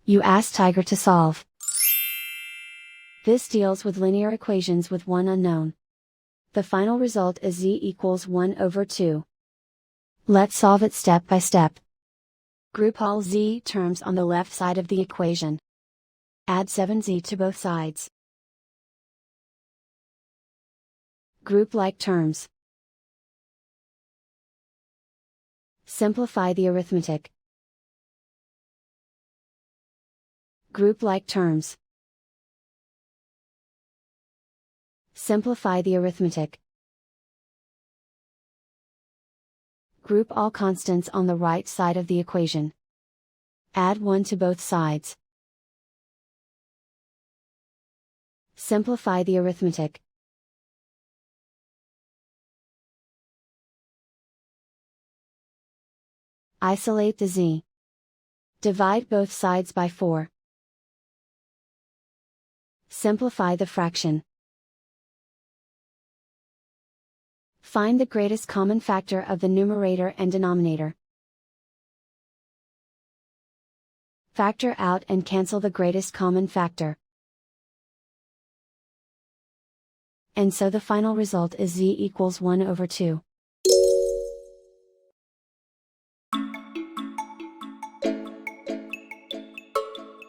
You ask Tiger to solve. This deals with linear equations with one unknown. The final result is z equals 1 over 2. Let's solve it step by step. Group all z terms on the left side of the equation. Add 7z to both sides. Group like terms. Simplify the arithmetic. Group like terms. Simplify the arithmetic. Group all constants on the right side of the equation. Add 1 to both sides. Simplify the arithmetic. Isolate the z. Divide both sides by 4. Simplify the fraction. Find the greatest common factor of the numerator and denominator. Factor out and cancel the greatest common factor. And so the final result is z equals 1 over 2.